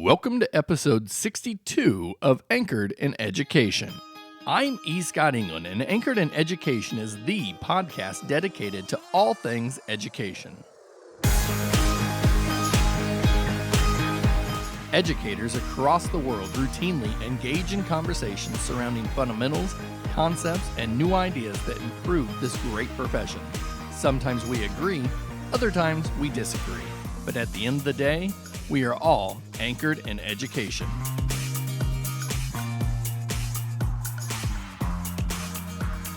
Welcome to episode 62 of Anchored in Education. I'm E. Scott England, and Anchored in Education is the podcast dedicated to all things education. Educators across the world routinely engage in conversations surrounding fundamentals, concepts, and new ideas that improve this great profession. Sometimes we agree, other times we disagree. But at the end of the day, we are all anchored in education.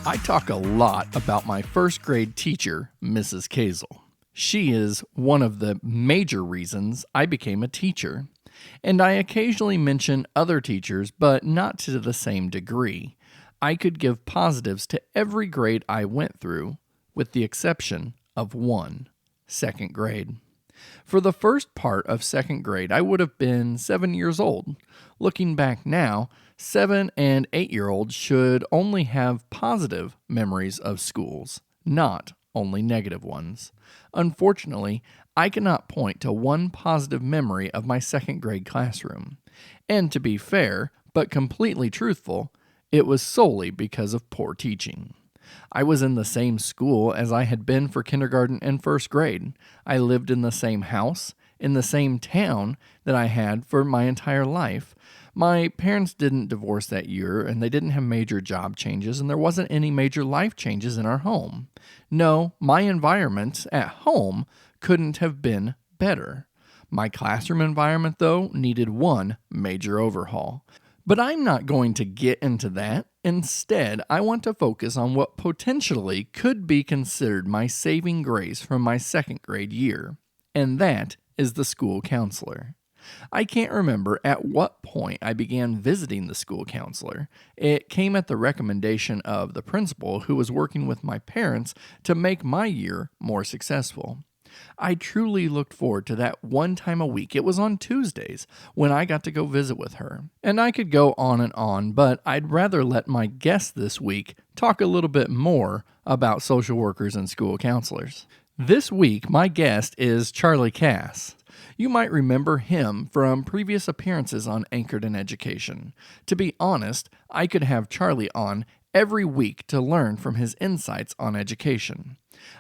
I talk a lot about my first grade teacher, Mrs. Kazel. She is one of the major reasons I became a teacher. And I occasionally mention other teachers, but not to the same degree. I could give positives to every grade I went through, with the exception of one, second grade. For the first part of second grade, I would have been 7 years old. Looking back now, 7 and 8-year-olds should only have positive memories of schools, not only negative ones. Unfortunately, I cannot point to one positive memory of my second grade classroom. And to be fair, but completely truthful, it was solely because of poor teaching. I was in the same school as I had been for kindergarten and first grade. I lived in the same house, in the same town that I had for my entire life. My parents didn't divorce that year, and they didn't have major job changes, and there wasn't any major life changes in our home. No, my environment at home couldn't have been better. My classroom environment, though, needed one major overhaul. But I'm not going to get into that. Instead, I want to focus on what potentially could be considered my saving grace from my second grade year, and that is the school counselor. I can't remember at what point I began visiting the school counselor. It came at the recommendation of the principal who was working with my parents to make my year more successful. I truly looked forward to that one time a week. It was on Tuesdays when I got to go visit with her. And I could go on, but I'd rather let my guest this week talk a little bit more about social workers and school counselors. This week, my guest is Charley Cass. You might remember him from previous appearances on Anchored in Education. To be honest, I could have Charley on every week to learn from his insights on education.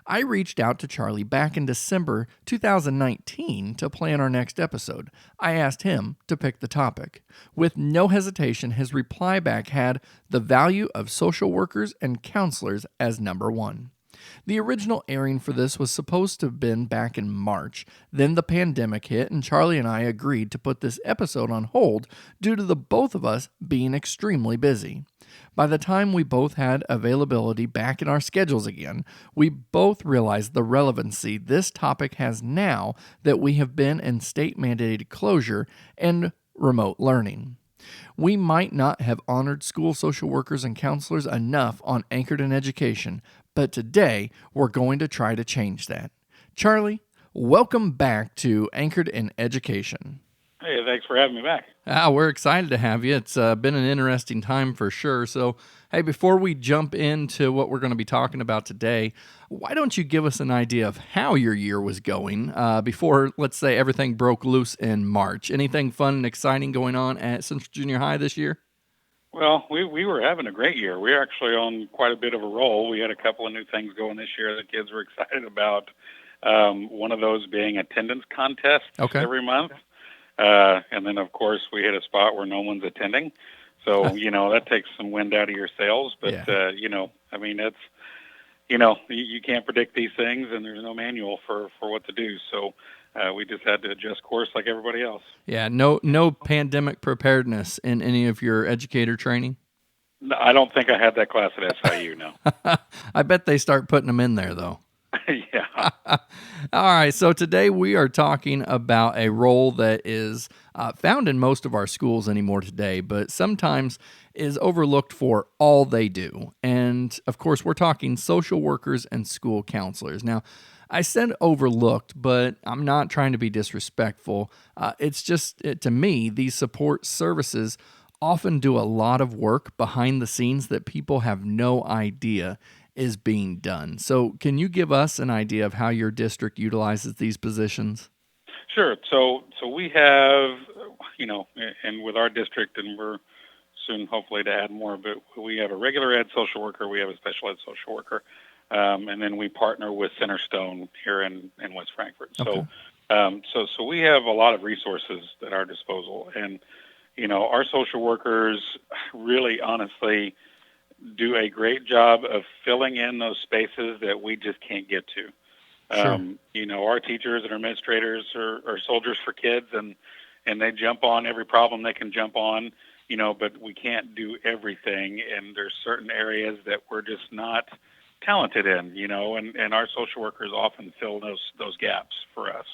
I reached out to Charley back in December 2019 to plan our next episode. I asked him to pick the topic. With no hesitation, his reply back had the value of social workers and counselors as number one. The original airing for this was supposed to have been back in March. Then the pandemic hit, and Charley and I agreed to put this episode on hold due to the both of us being extremely busy. By the time we both had availability back in our schedules again, we both realized the relevancy this topic has now that we have been in state-mandated closure and remote learning. We might not have honored school social workers and counselors enough on Anchored in Education, but today we're going to try to change that. Charley, welcome back to Anchored in Education. Hey, thanks for having me back. We're excited to have you. It's been an interesting time for sure. So, hey, before we jump into what we're going to be talking about today, why don't you give us an idea of how your year was going before, let's say, everything broke loose in March? Anything fun and exciting going on at Central Junior High this year? Well, we were having a great year. We were actually on quite a bit of a roll. We had a couple of new things going this year that kids were excited about. One of those being attendance contests every month. And then, of course, we hit a spot where no one's attending. So, that takes some wind out of your sails. But, it's, you can't predict these things, and there's no manual for what to do. So we just had to adjust course like everybody else. Yeah, no pandemic preparedness in any of your educator training? No, I don't think I had that class at SIU, no. I bet they start putting them in there, though. Yeah. All right, so today we are talking about a role that is found in most of our schools anymore today, but sometimes is overlooked for all they do. And, of course, we're talking social workers and school counselors. Now, I said overlooked, but I'm not trying to be disrespectful. It's just, to me, these support services often do a lot of work behind the scenes that people have no idea is being done. So can you give us an idea of how your district utilizes these positions? Sure. So we have, and with our district, and we're soon hopefully to add more, but we have a regular ed social worker, we have a special ed social worker, and then we partner with Centerstone here in West Frankfort. Okay. So we have a lot of resources at our disposal, and our social workers really honestly do a great job of filling in those spaces that we just can't get to. Sure. Our teachers and administrators are soldiers for kids, and they jump on every problem they can jump on, but we can't do everything, and there's certain areas that we're just not talented in, and our social workers often fill those gaps for us.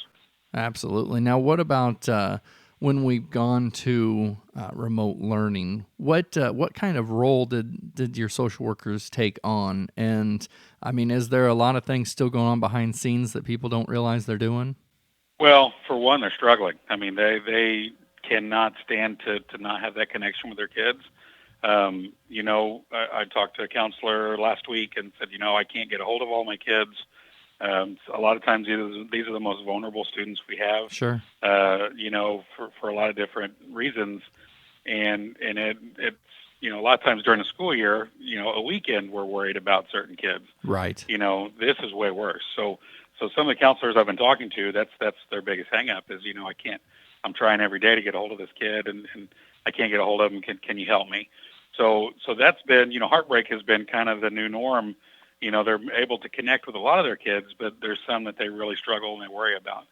Absolutely. Now, what about when we've gone to remote learning? What kind of role did your social workers take on? And I mean, is there a lot of things still going on behind scenes that people don't realize they're doing? Well, for one, they're struggling. I mean, they cannot stand to not have that connection with their kids. I talked to a counselor last week and said, I can't get a hold of all my kids. A lot of times these are the most vulnerable students we have. Sure. For a lot of different reasons. And it's, a lot of times during the school year, a weekend we're worried about certain kids. Right. This is way worse. So some of the counselors I've been talking to, that's their biggest hang up is, I'm trying every day to get a hold of this kid and I can't get a hold of him. Can you help me? So that's been, heartbreak has been kind of the new norm. They're able to connect with a lot of their kids, but there's some that they really struggle and they worry about.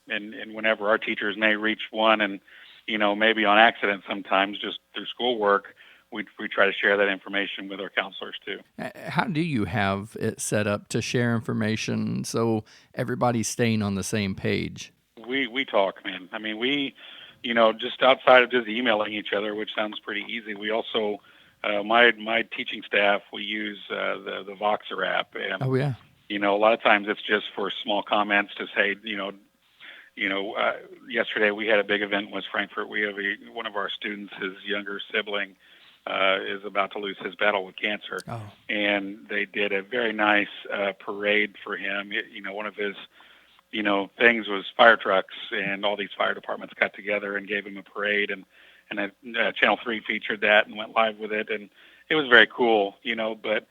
And whenever our teachers may reach one and, maybe on accident sometimes just through schoolwork, we try to share that information with our counselors too. How do you have it set up to share information so everybody's staying on the same page? We talk, man. I mean, we, just outside of just emailing each other, which sounds pretty easy, we also, my teaching staff, we use the Voxer app. And, oh, yeah. A lot of times it's just for small comments to say, yesterday we had a big event in West Frankfort. We have one of our students, his younger sibling, is about to lose his battle with cancer. Oh. And they did a very nice parade for him. One of his things was fire trucks, and all these fire departments got together and gave him a parade, and Channel 3 featured that and went live with it, and it was very cool, but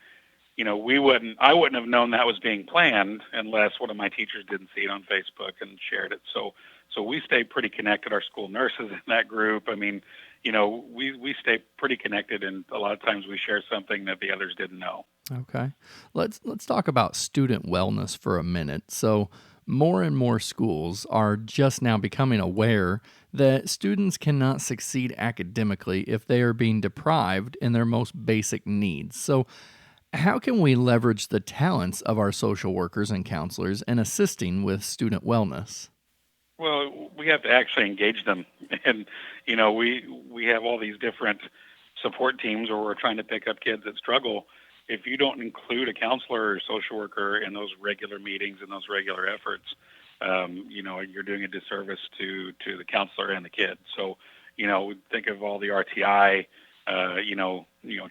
I wouldn't have known that was being planned unless one of my teachers didn't see it on Facebook and shared it. So we stay pretty connected. Our school nurses in that group, I mean, we stay pretty connected, and a lot of times we share something that the others didn't know. Okay. Let's talk about student wellness for a minute. So more and more schools are just now becoming aware that students cannot succeed academically if they are being deprived in their most basic needs. So how can we leverage the talents of our social workers and counselors in assisting with student wellness? Well, we have to actually engage them. And, we have all these different support teams where we're trying to pick up kids that struggle. If you don't include a counselor or social worker in those regular meetings and those regular efforts, you're doing a disservice to the counselor and the kid. So, think of all the RTI,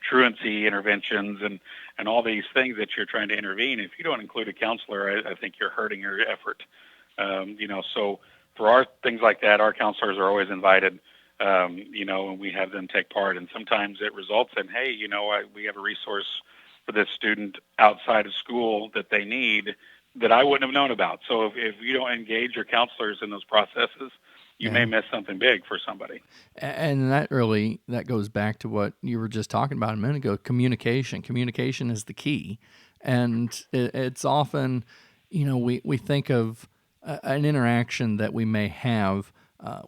truancy interventions and all these things that you're trying to intervene. If you don't include a counselor, I think you're hurting your effort. So for our things like that, our counselors are always invited, and we have them take part. And sometimes it results in, hey, we have a resource for this student outside of school that they need that I wouldn't have known about. So if you don't engage your counselors in those processes, you may miss something big for somebody. And that goes back to what you were just talking about a minute ago, communication. Communication is the key. And it's often, we think of an interaction that we may have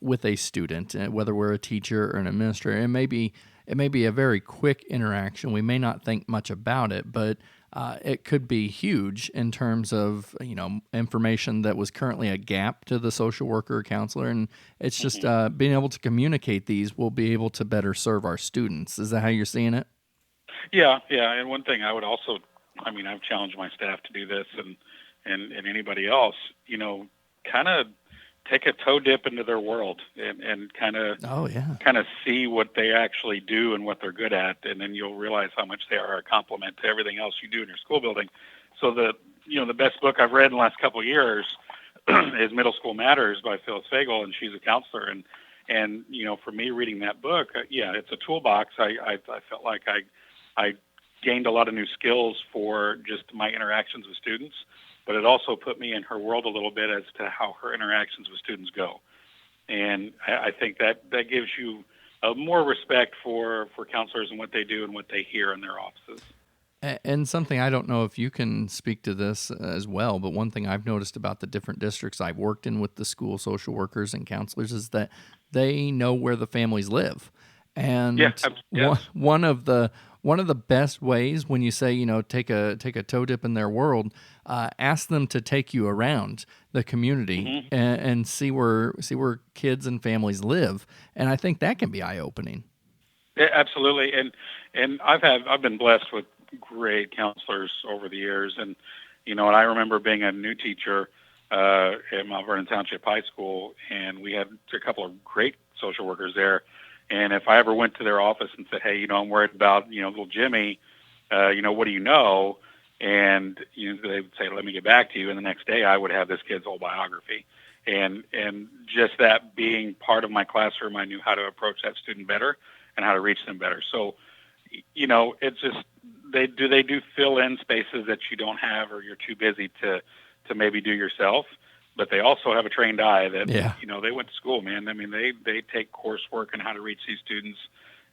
with a student, whether we're a teacher or an administrator. It may be a very quick interaction. We may not think much about it, but it could be huge in terms of information that was currently a gap to the social worker or counselor, and it's just being able to communicate these will be able to better serve our students. Is that how you're seeing it? Yeah, and one thing I would also, I've challenged my staff to do this, and anybody else, kind of take a toe dip into their world and kind of see what they actually do and what they're good at, and then you'll realize how much they are a complement to everything else you do in your school building. So the best book I've read in the last couple of years is Middle School Matters by Phyllis Fagel, and she's a counselor, and And for me, reading that book, yeah, it's a toolbox. I felt like I gained a lot of new skills for just my interactions with students, but it also put me in her world a little bit as to how her interactions with students go. And I think that gives you more respect for counselors and what they do and what they hear in their offices. And something, I don't know if you can speak to this as well, but one thing I've noticed about the different districts I've worked in with the school social workers and counselors is that they know where the families live. And yes. one of the best ways when you say, take a toe dip in their world, ask them to take you around the community Mm-hmm. and see where kids and families live. And I think that can be eye-opening. Yeah, absolutely. And I've been blessed with great counselors over the years. And, and I remember being a new teacher at Mount Vernon Township High School, and we had a couple of great social workers there. And if I ever went to their office and said, hey, I'm worried about, little Jimmy, what do you know? And they would say, let me get back to you. And the next day I would have this kid's whole biography. And just that being part of my classroom, I knew how to approach that student better and how to reach them better. So, it's just, they do fill in spaces that you don't have or you're too busy to maybe do yourself. But they also have a trained eye that, they went to school, man. I mean, they take coursework on how to reach these students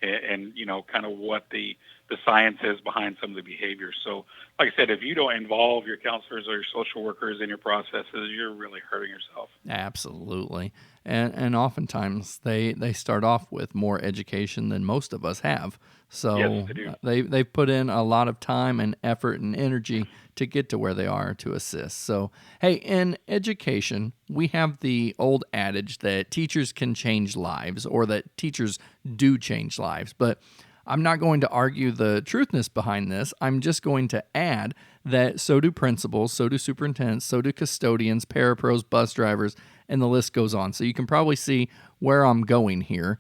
and kind of what the science is behind some of the behaviors. So, like I said, if you don't involve your counselors or your social workers in your processes, you're really hurting yourself. Absolutely. And oftentimes they start off with more education than most of us have. So yes, they do. They've put in a lot of time and effort and energy to get to where they are to assist. So, hey, in education, we have the old adage that teachers can change lives or that teachers do change lives. But I'm not going to argue the truthness behind this. I'm just going to add that so do principals, so do superintendents, so do custodians, parapros, bus drivers, and the list goes on. So you can probably see where I'm going here.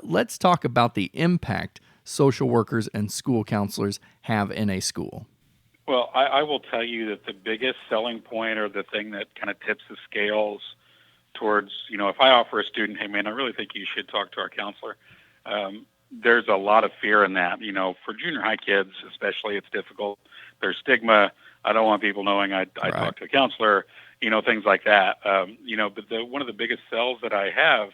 Let's talk about the impact social workers and school counselors have in a school. Well, I will tell you that the biggest selling point or the thing that kind of tips the scales towards, if I offer a student, hey, man, I really think you should talk to our counselor, there's a lot of fear in that. For junior high kids especially, it's difficult. There's stigma. I don't want people knowing I right. talk to a counselor, things like that. But one of the biggest sells that I have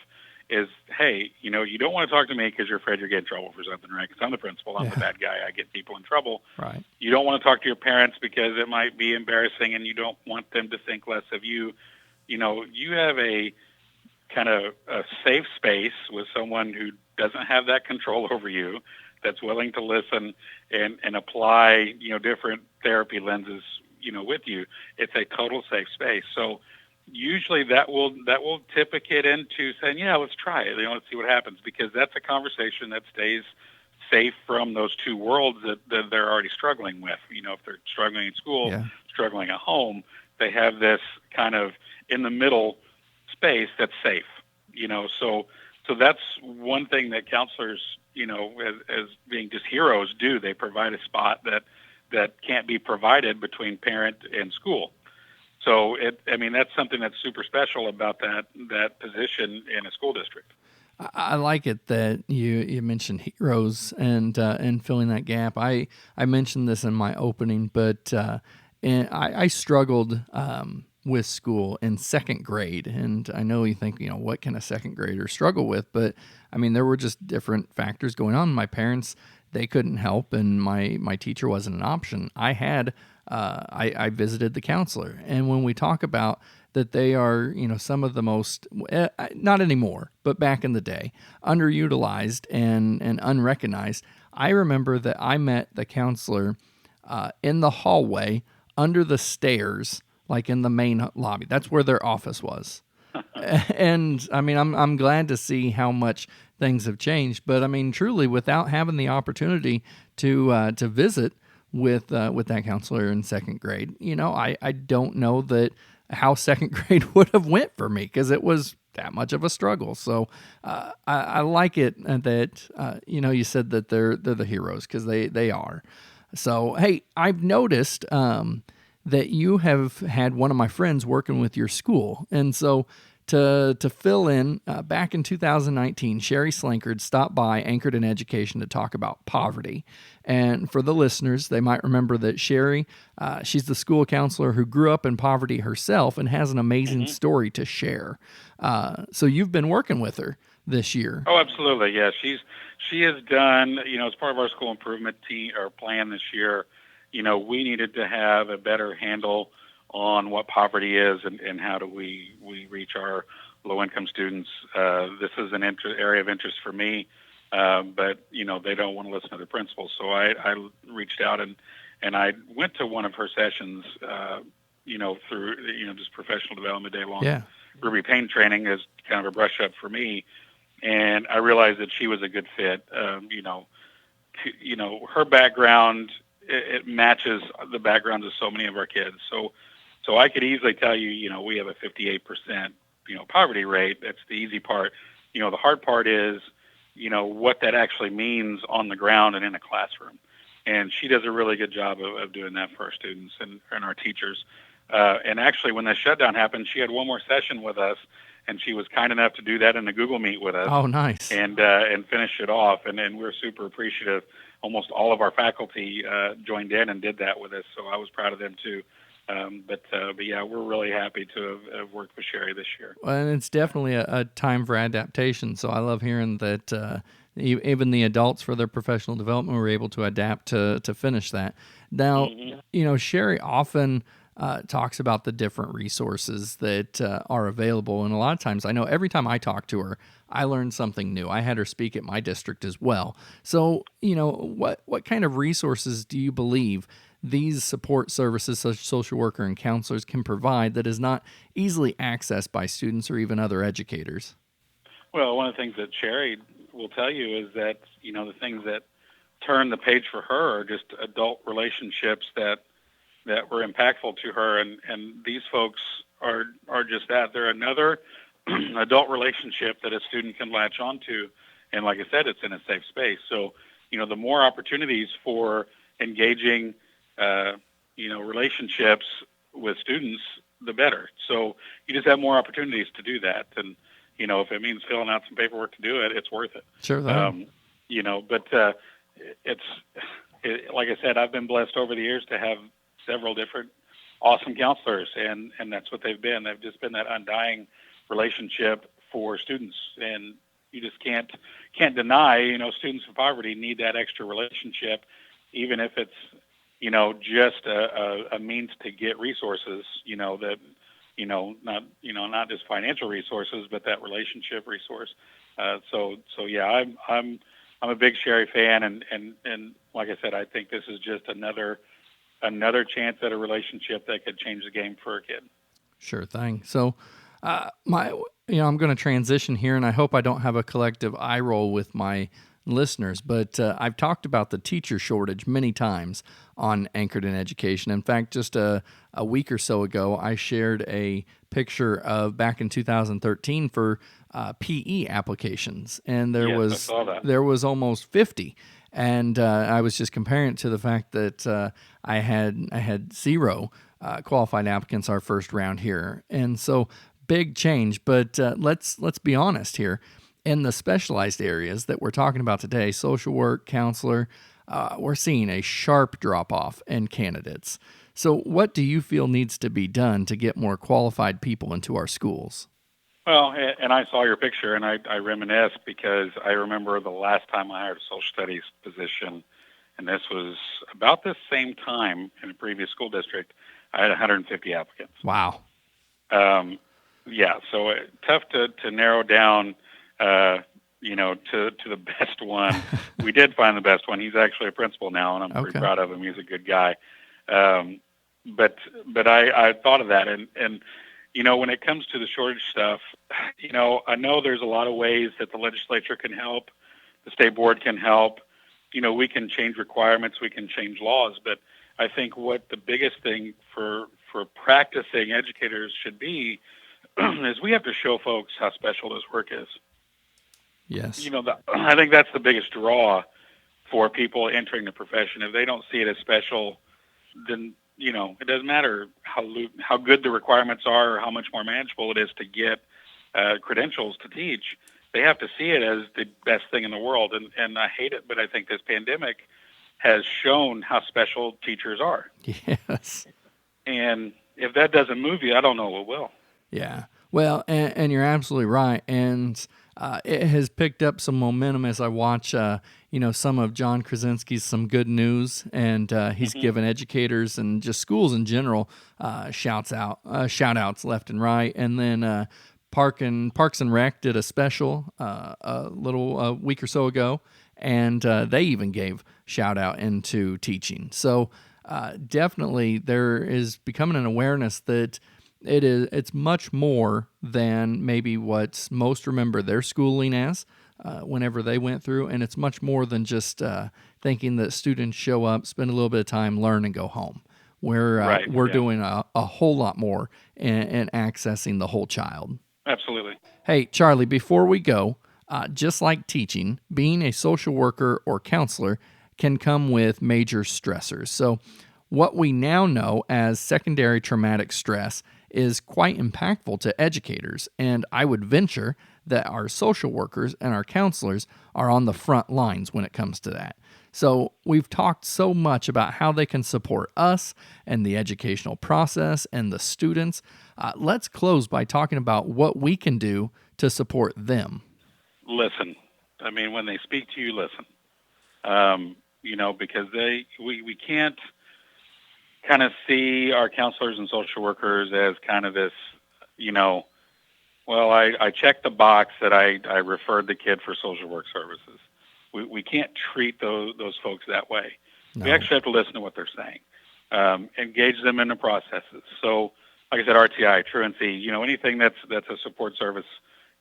is, hey, you don't want to talk to me because you're afraid you'll get in trouble for something, right? Because I'm the principal. I'm the bad guy. I get people in trouble. Right. You don't want to talk to your parents because it might be embarrassing and you don't want them to think less of you. You have a kind of a safe space with someone who doesn't have that control over you, that's willing to listen and apply, different therapy lenses, with you. It's a total safe space. So usually that will tip a kid into saying, yeah, let's try it. Let's see what happens, because that's a conversation that stays safe from those two worlds that they're already struggling with. If they're struggling in school, struggling at home, they have this kind of in the middle space that's safe. So that's one thing that counselors, as being just heroes do. They provide a spot that can't be provided between parent and school. So that's something that's super special about that position in a school district. I like it that you mentioned heroes and filling that gap. I mentioned this in my opening, but I struggled with school in second grade, and I know you think, what can a second grader struggle with? But there were just different factors going on. My parents, they couldn't help, and my teacher wasn't an option. I visited the counselor, and when we talk about that they are, some of the most, not anymore, but back in the day, underutilized and unrecognized. I remember that I met the counselor in the hallway under the stairs, like in the main lobby. That's where their office was. And I'm glad to see how much things have changed. But truly, without having the opportunity to visit with that counselor in second grade, I don't know that how second grade would have went for me, because it was that much of a struggle. So I like it that you said that they're the heroes, because they are. So hey, I've noticed that you have had one of my friends working with your school, and so To fill in, back in 2019, Sherry Slinkard stopped by Anchored in Education to talk about poverty. And for the listeners, they might remember that Sherry, she's the school counselor who grew up in poverty herself and has an amazing story to share. So you've been working with her this year. Oh, absolutely. Yeah, she has done, as part of our school improvement team or plan this year, we needed to have a better handle on what poverty is and how do we reach our low-income students. This is an area of interest for me, but, they don't want to listen to the principals. So I reached out and I went to one of her sessions, through, just professional development day long. Yeah. Ruby Payne training is kind of a brush up for me. And I realized that she was a good fit. Her background, it matches the backgrounds of so many of our kids. So I could easily tell you, we have a 58%, poverty rate. That's the easy part. The hard part is, what that actually means on the ground and in a classroom. And she does a really good job of doing that for our students and our teachers. And actually, when the shutdown happened, she had one more session with us, and she was kind enough to do that in the Google Meet with us. Oh, nice. And finish it off. And we're super appreciative. Almost all of our faculty joined in and did that with us, so I was proud of them too. But yeah, we're really happy to have worked with Sherry this year. Well, and it's definitely a time for adaptation. So I love hearing that even the adults for their professional development were able to adapt to finish that. Now, Sherry often talks about the different resources that are available. And a lot of times, I know every time I talk to her, I learn something new. I had her speak at my district as well. So, what kind of resources do you believe these support services, such as social worker and counselors, can provide that is not easily accessed by students or even other educators? Well, one of the things that Sherry will tell you is that, the things that turn the page for her are just adult relationships that were impactful to her. And these folks are just that. They're another adult relationship that a student can latch onto. And like I said, it's in a safe space. So, the more opportunities for engaging, relationships with students, the better. So you just have more opportunities to do that. And, if it means filling out some paperwork to do it, it's worth it. Sure. But like I said, I've been blessed over the years to have several different awesome counselors, and that's what they've been. They've just been that undying relationship for students, and you just can't deny, students in poverty need that extra relationship, even if it's, just a means to get resources, not just financial resources, but that relationship resource. So yeah, I'm a big Sherry fan, and like I said, I think this is just another chance at a relationship that could change the game for a kid. Sure thing. So, I'm going to transition here, and I hope I don't have a collective eye roll with my listeners, but I've talked about the teacher shortage many times on Anchored in Education. In fact, just a week or so ago, I shared a picture of back in 2013 for PE applications, and there was almost 50. And I was just comparing it to the fact that I had 0 qualified applicants our first round here, and so big change. But let's be honest here. In the specialized areas that we're talking about today, social work, counselor, we're seeing a sharp drop-off in candidates. So what do you feel needs to be done to get more qualified people into our schools? Well, and I saw your picture, and I reminisce because I remember the last time I hired a social studies position, and this was about the same time in a previous school district. I had 150 applicants. Wow. Yeah, so tough to narrow down, to the best one. We did find the best one. He's actually a principal now, and I'm pretty proud of him. He's a good guy. But I thought of that, and when it comes to the shortage stuff, I know there's a lot of ways that the legislature can help, the state board can help. We can change requirements, we can change laws, but I think what the biggest thing for practicing educators should be is we have to show folks how special this work is. Yes. I think that's the biggest draw for people entering the profession. If they don't see it as special, then it doesn't matter how good the requirements are or how much more manageable it is to get credentials to teach. They have to see it as the best thing in the world. And I hate it, but I think this pandemic has shown how special teachers are. Yes. And if that doesn't move you, I don't know what will. Yeah. Well, and you're absolutely right. And it has picked up some momentum as I watch, some of John Krasinski's Some Good News, and he's given educators and just schools in general shout outs left and right. And then Parks and Rec did a special a week or so ago, and they even gave shout out into teaching. So definitely there is becoming an awareness that it's much more than maybe what most remember their schooling as whenever they went through, and it's much more than just thinking that students show up, spend a little bit of time, learn, and go home. We're doing a whole lot more in accessing the whole child. Absolutely. Hey, Charlie, before we go, just like teaching, being a social worker or counselor can come with major stressors. So what we now know as secondary traumatic stress is quite impactful to educators, and I would venture that our social workers and our counselors are on the front lines when it comes to that. So we've talked so much about how they can support us and the educational process and the students. Let's close by talking about what we can do to support them. Listen. I mean, when they speak to you, listen. Because we can't kind of see our counselors and social workers as kind of this, I checked the box that I referred the kid for social work services. We can't treat those folks that way. No. We actually have to listen to what they're saying, engage them in the processes. So, like I said, RTI, truancy, anything that's a support service,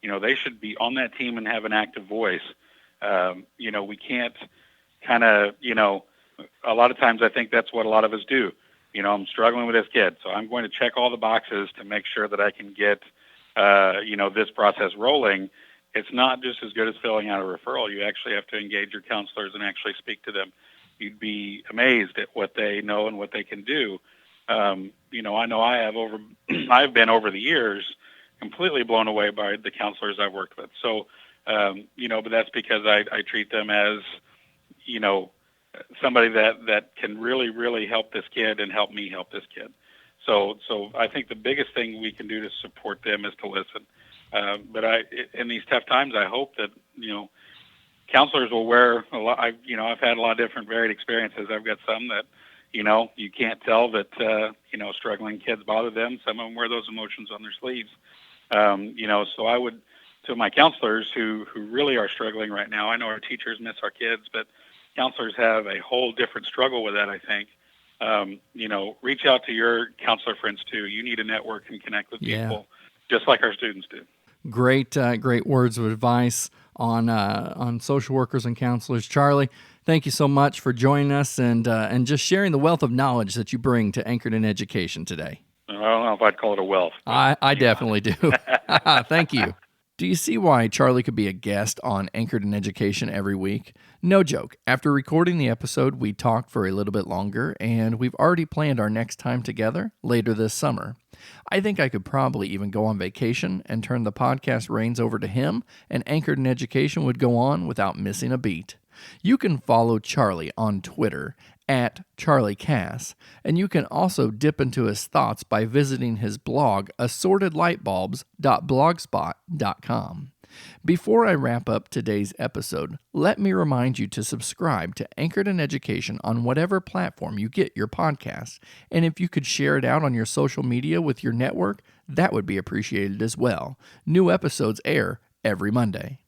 they should be on that team and have an active voice. We can't kind of, a lot of times I think that's what a lot of us do. I'm struggling with this kid, so I'm going to check all the boxes to make sure that I can get, this process rolling. It's not just as good as filling out a referral. You actually have to engage your counselors and actually speak to them. You'd be amazed at what they know and what they can do. I know I've been over the years completely blown away by the counselors I've worked with. So, but that's because I treat them as, somebody that can really, really help this kid and help me help this kid. So I think the biggest thing we can do to support them is to listen. But in these tough times, I hope that, counselors will wear a lot. I've had a lot of different varied experiences. I've got some that, you can't tell that, struggling kids bother them. Some of them wear those emotions on their sleeves. So I would, to my counselors who really are struggling right now, I know our teachers miss our kids, but counselors have a whole different struggle with that, I think. Reach out to your counselor friends too. You need to network and connect with people just like our students do. Great words of advice on social workers and counselors. Charlie, thank you so much for joining us and just sharing the wealth of knowledge that you bring to Anchored in Education today. I don't know if I'd call it a wealth. I definitely do. Thank you. Do you see why Charlie could be a guest on Anchored in Education every week? No joke. After recording the episode, we talked for a little bit longer, and we've already planned our next time together later this summer. I think I could probably even go on vacation and turn the podcast reins over to him, and Anchored in Education would go on without missing a beat. You can follow Charlie on Twitter at Charley Cass, and you can also dip into his thoughts by visiting his blog, assortedlightbulbs.blogspot.com. Before I wrap up today's episode, let me remind you to subscribe to Anchored in Education on whatever platform you get your podcasts, and if you could share it out on your social media with your network, that would be appreciated as well. New episodes air every Monday.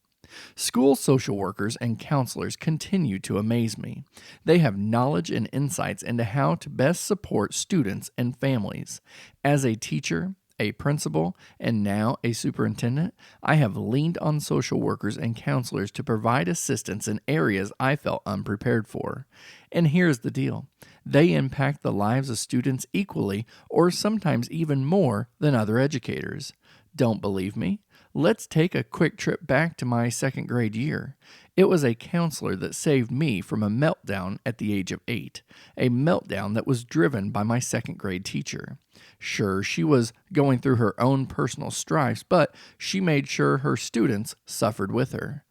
School social workers and counselors continue to amaze me. They have knowledge and insights into how to best support students and families. As a teacher, a principal, and now a superintendent, I have leaned on social workers and counselors to provide assistance in areas I felt unprepared for. And here's the deal. They impact the lives of students equally or sometimes even more than other educators. Don't believe me? Let's take a quick trip back to my second grade year. It was a counselor that saved me from a meltdown at the age of 8, a meltdown that was driven by my second grade teacher. Sure, she was going through her own personal strifes, but she made sure her students suffered with her.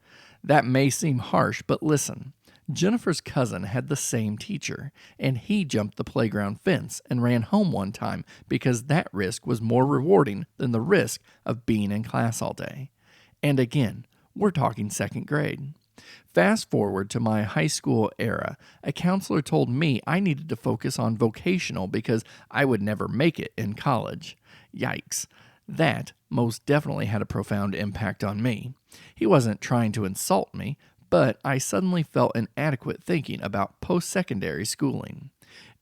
That may seem harsh, but listen. Jennifer's cousin had the same teacher, and he jumped the playground fence and ran home one time because that risk was more rewarding than the risk of being in class all day. And again, we're talking second grade. Fast forward to my high school era, a counselor told me I needed to focus on vocational because I would never make it in college. Yikes. That most definitely had a profound impact on me. He wasn't trying to insult me, but I suddenly felt inadequate thinking about post-secondary schooling.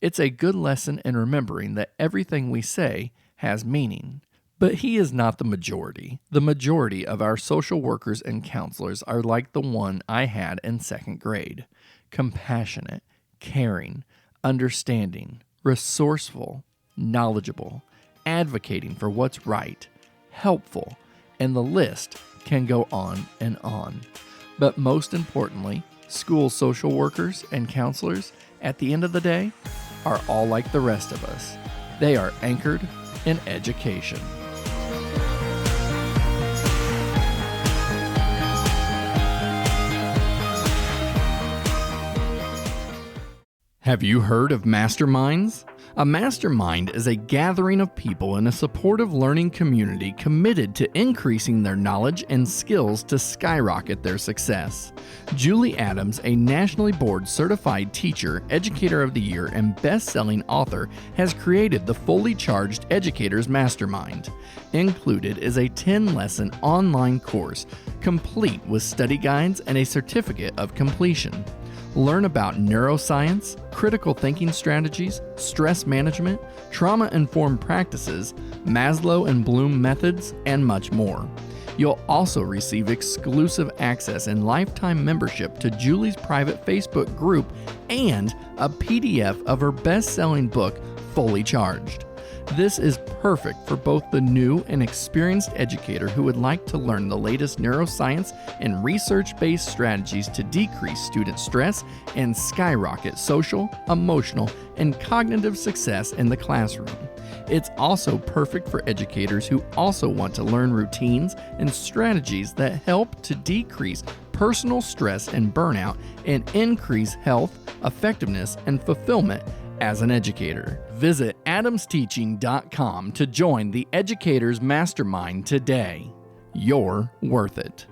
It's a good lesson in remembering that everything we say has meaning. But he is not the majority. The majority of our social workers and counselors are like the one I had in second grade. Compassionate, caring, understanding, resourceful, knowledgeable, advocating for what's right, helpful, and the list can go on and on. But most importantly, school social workers and counselors, at the end of the day, are all like the rest of us. They are anchored in education. Have you heard of masterminds? A mastermind is a gathering of people in a supportive learning community committed to increasing their knowledge and skills to skyrocket their success. Julie Adams, a nationally board certified teacher, educator of the year, and best-selling author, has created the Fully Charged Educators Mastermind. Included is a 10-lesson online course, complete with study guides and a certificate of completion. Learn about neuroscience, critical thinking strategies, stress management, trauma-informed practices, Maslow and Bloom methods, and much more. You'll also receive exclusive access and lifetime membership to Julie's private Facebook group and a PDF of her best-selling book, Fully Charged. This is perfect for both the new and experienced educator who would like to learn the latest neuroscience and research-based strategies to decrease student stress and skyrocket social, emotional, and cognitive success in the classroom. It's also perfect for educators who also want to learn routines and strategies that help to decrease personal stress and burnout and increase health, effectiveness, and fulfillment as an educator. Visit adamsteaching.com to join the Educators Mastermind today. You're worth it.